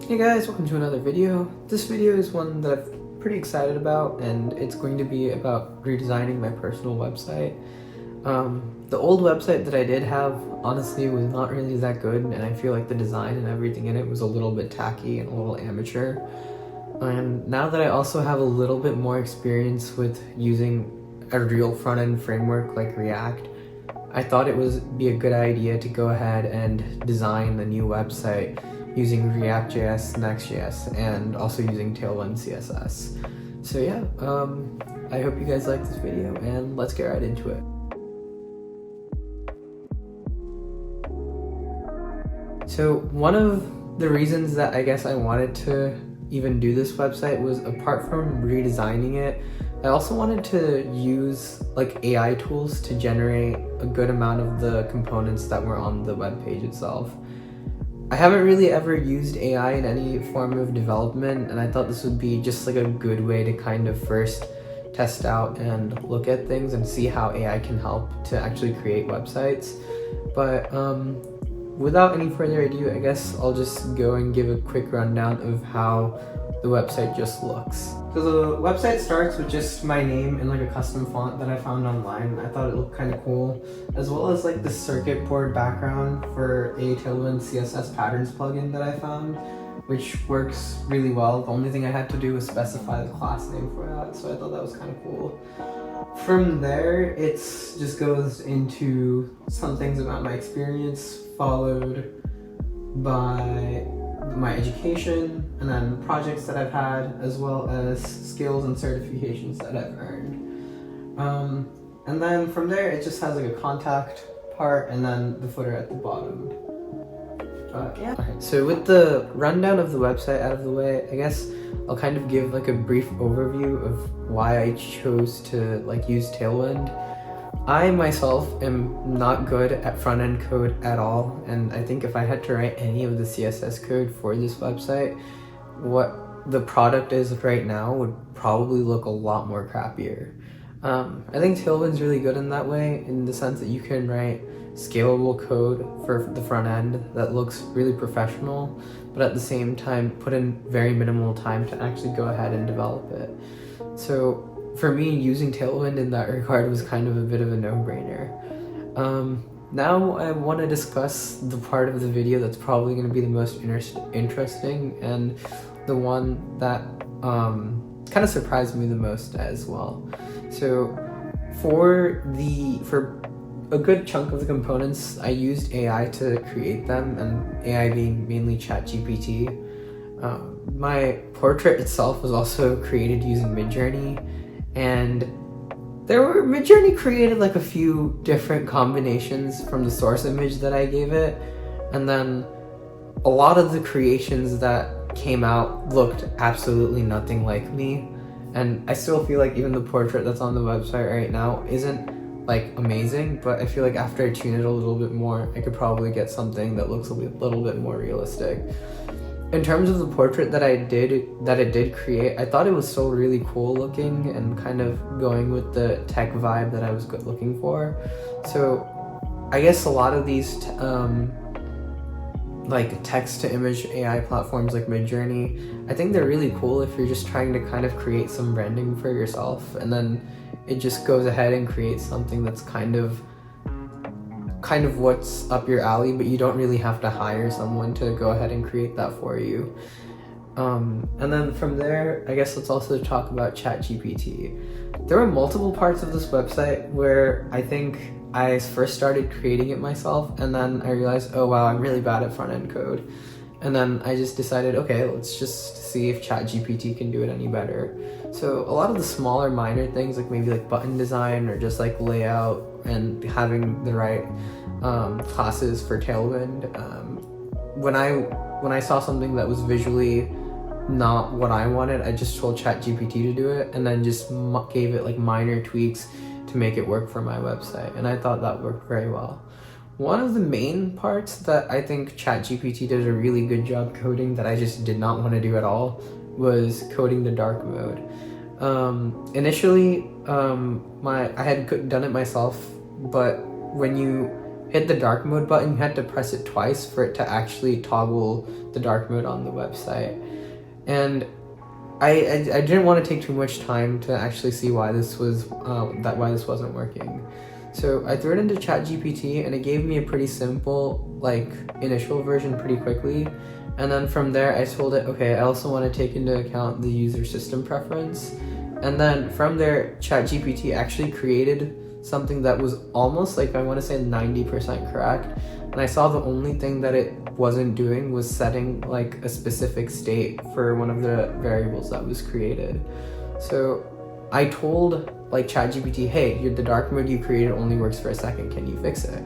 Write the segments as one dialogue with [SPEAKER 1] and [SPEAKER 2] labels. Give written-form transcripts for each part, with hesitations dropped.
[SPEAKER 1] Hey guys, welcome to another video. This video is one that I'm pretty excited about, and it's going to be about redesigning my personal website. The old website that I did have honestly was not really that good, and I feel like the design and everything in it was a little bit tacky and a little amateur. And now that I also have a little bit more experience with using a real front-end framework like React, I thought it would be a good idea to go ahead and design a new website using React.js, Next.js, and also using Tailwind CSS. So yeah, I hope you guys like this video, and let's get right into it. So one of the reasons that I guess I wanted to even do this website was, apart from redesigning it, I also wanted to use like AI tools to generate a good amount of the components that were on the web page itself. I haven't really ever used AI in any form of development, and I thought this would be just like a good way to kind of first test out and look at things and see how AI can help to actually create websites. But without any further ado, I guess I'll just go and give a quick rundown of how the website just looks. So the website starts with just my name in like a custom font that I found online. I thought it looked kind of cool, as well as like the circuit board background for a Tailwind CSS patterns plugin that I found, which works really well. The only thing I had to do was specify the class name for that, so I thought that was kind of cool. From there, it just goes into some things about my experience, followed by my education, and then projects that I've had, as well as skills and certifications that I've earned. And then from there, it just has like a contact part and then the footer at the bottom. Yeah. Okay, so with the rundown of the website out of the way, I guess I'll kind of give like a brief overview of why I chose to like use Tailwind. I myself am not good at front-end code at all, and I think if I had to write any of the CSS code for this website, what the product is right now would probably look a lot more crappier. I think Tailwind's really good in that way, in the sense that you can write scalable code for the front end that looks really professional, but at the same time put in very minimal time to actually go ahead and develop it. So for me, using Tailwind in that regard was kind of a bit of a no-brainer. Now I want to discuss the part of the video that's probably going to be the most interesting, and the one that kind of surprised me the most as well. So for a good chunk of the components, I used AI to create them, and AI being mainly ChatGPT. My portrait itself was also created using Midjourney, and Midjourney created like a few different combinations from the source image that I gave it, and then a lot of the creations that came out looked absolutely nothing like me, and I still feel like even the portrait that's on the website right now isn't like amazing, but I feel like after I tune it a little bit more, I could probably get something that looks a little bit more realistic. In terms of the portrait that it did create, I thought it was still really cool looking and kind of going with the tech vibe that I was looking for. So I guess a lot of these like text-to-image AI platforms like Midjourney, I think they're really cool if you're just trying to kind of create some branding for yourself, and then it just goes ahead and creates something that's kind of what's up your alley, but you don't really have to hire someone to go ahead and create that for you. And then from there, I guess let's also talk about ChatGPT. There were multiple parts of this website where I think I first started creating it myself, and then I realized, oh wow, I'm really bad at front-end code. And then I just decided, okay, let's just see if ChatGPT can do it any better. So a lot of the smaller minor things, like maybe like button design or just like layout and having the right classes for Tailwind. When I saw something that was visually not what I wanted, I just told ChatGPT to do it, and then just gave it like minor tweaks to make it work for my website, and I thought that worked very well. One of the main parts that I think ChatGPT did a really good job coding that I just did not want to do at all was coding the dark mode. Initially, I had done it myself, but when you hit the dark mode button, you had to press it twice for it to actually toggle the dark mode on the website. And I didn't want to take too much time to actually see why this was why this wasn't working. So I threw it into ChatGPT and it gave me a pretty simple like initial version pretty quickly. And then from there I told it, okay, I also want to take into account the user system preference. And then from there, ChatGPT actually created something that was almost like, I want to say 90% correct. And I saw the only thing that it wasn't doing was setting like a specific state for one of the variables that was created. So I told like ChatGPT, hey, the dark mode you created only works for a second, can you fix it?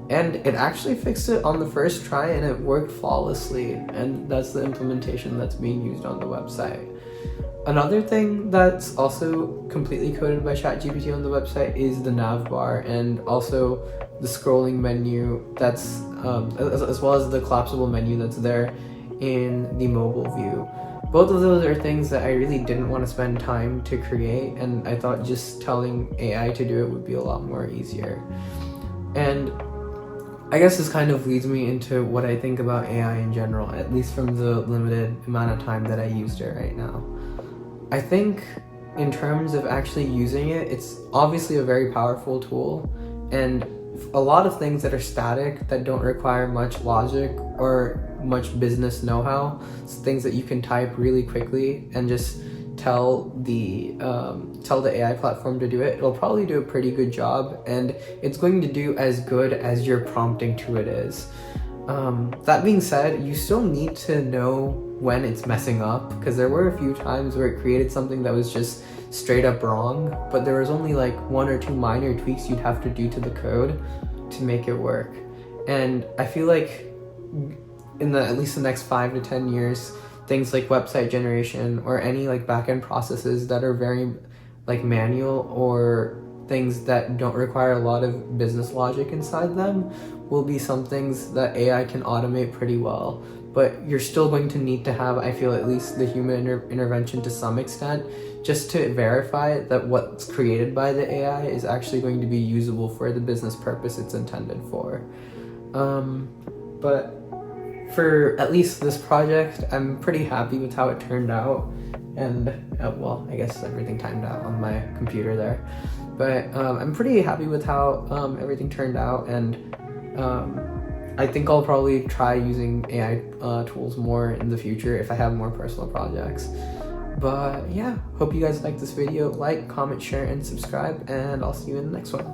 [SPEAKER 1] And it actually fixed it on the first try and it worked flawlessly. And that's the implementation that's being used on the website. Another thing that's also completely coded by ChatGPT on the website is the nav bar and also the scrolling menu that's as well as the collapsible menu that's there in the mobile view. Both of those are things that I really didn't want to spend time to create, and I thought just telling AI to do it would be a lot more easier. And I guess this kind of leads me into what I think about AI in general, at least from the limited amount of time that I used it right now. I think in terms of actually using it, it's obviously a very powerful tool, and a lot of things that are static that don't require much logic or much business know-how, things that you can type really quickly and just tell the AI platform to do it, it'll probably do a pretty good job, and it's going to do as good as your prompting to it is. That being said, you still need to know when it's messing up, because there were a few times where it created something that was just straight up wrong, but there was only like 1 or 2 minor tweaks you'd have to do to the code to make it work. And I feel like in at least the next 5 to 10 years, things like website generation or any like backend processes that are very like manual or things that don't require a lot of business logic inside them will be some things that AI can automate pretty well. But you're still going to need to have, I feel, at least the human intervention to some extent, just to verify that what's created by the AI is actually going to be usable for the business purpose it's intended for. But for at least this project, I'm pretty happy with how it turned out. And well, I guess everything timed out on my computer there. But I'm pretty happy with how everything turned out, and I think I'll probably try using AI tools more in the future if I have more personal projects. But yeah, hope you guys liked this video. Like, comment, share, and subscribe, and I'll see you in the next one.